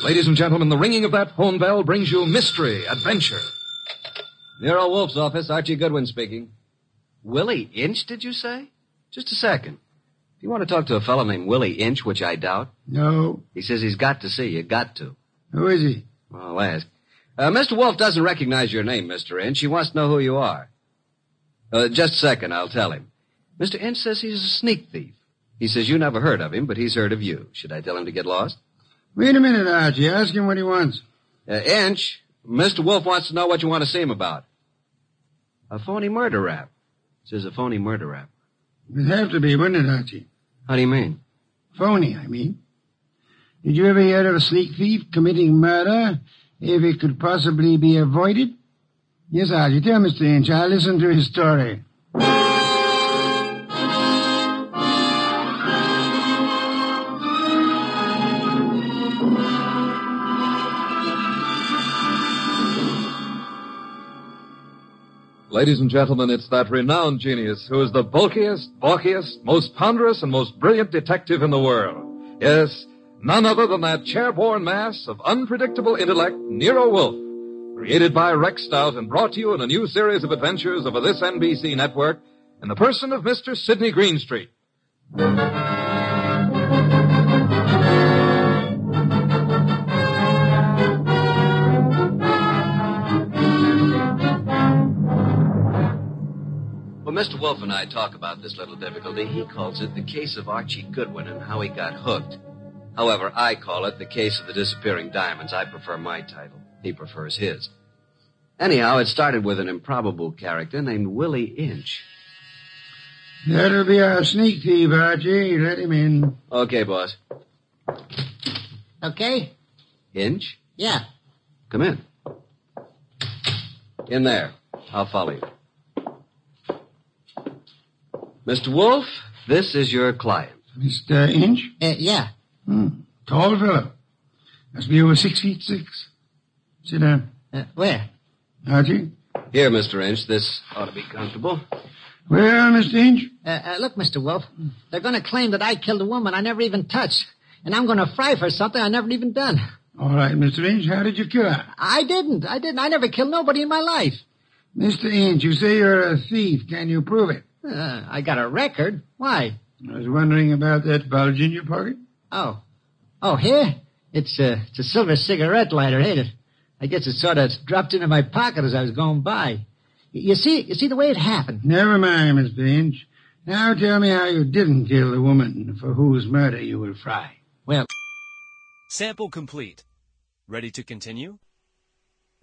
Ladies and gentlemen, the ringing of that phone bell brings you mystery, adventure. Nero Wolfe's office, Archie Goodwin speaking. Willie Inch, did you say? Just a second. If you want to talk to a fellow named Willie Inch, which I doubt. No. He says he's got to see you. Got to. Who is he? Well, I'll ask. Mr. Wolfe doesn't recognize your name, Mr. Inch. He wants to know who you are. Just a second, I'll tell him. Mr. Inch says he's a sneak thief. He says you never heard of him, but he's heard of you. Should I tell him to get lost? Wait a minute, Archie. Ask him what he wants. Inch, Mr. Wolfe wants to know what you want to see him about. A phony murder rap. Says a phony murder rap. It'd have to be, wouldn't it, Archie? How do you mean? Phony, I mean. Did you ever hear of a sneak thief committing murder if it could possibly be avoided? Yes, Archie. Tell Mr. Inch. I'll listen to his story. Ladies and gentlemen, it's that renowned genius who is the bulkiest, balkiest, most ponderous, and most brilliant detective in the world. Yes, none other than that chairborne mass of unpredictable intellect, Nero Wolfe, created by Rex Stout and brought to you in a new series of adventures over this NBC network in the person of Mr. Sidney Greenstreet. Mr. Wolfe and I talk about this little difficulty. He calls it the case of Archie Goodwin and how he got hooked. However, I call it the case of the disappearing diamonds. I prefer my title. He prefers his. Anyhow, it started with an improbable character named Willie Inch. That'll be our sneak thief, Archie. Let him in. Okay, boss. Okay? Inch? Yeah. Come in. In there. I'll follow you. Mr. Wolfe, this is your client. Mr. Inch? Yeah. Tall fellow. Must be over 6'6". Sit down. Where? Archie? Here, Mr. Inch. This ought to be comfortable. Well, Mr. Inch? Look, Mr. Wolfe, they're going to claim that I killed a woman I never even touched. And I'm going to fry for something I never even done. All right, Mr. Inch, how did you kill her? I didn't. I never killed nobody in my life. Mr. Inch, you say you're a thief. Can you prove it? I got a record. Why? I was wondering about that bulge in your pocket. Oh, here? It's a silver cigarette lighter, ain't it? I guess it sort of dropped into my pocket as I was going by. You see the way it happened. Never mind, Mr. Inch. Now tell me how you didn't kill the woman for whose murder you will fry. Well... Sample complete. Ready to continue?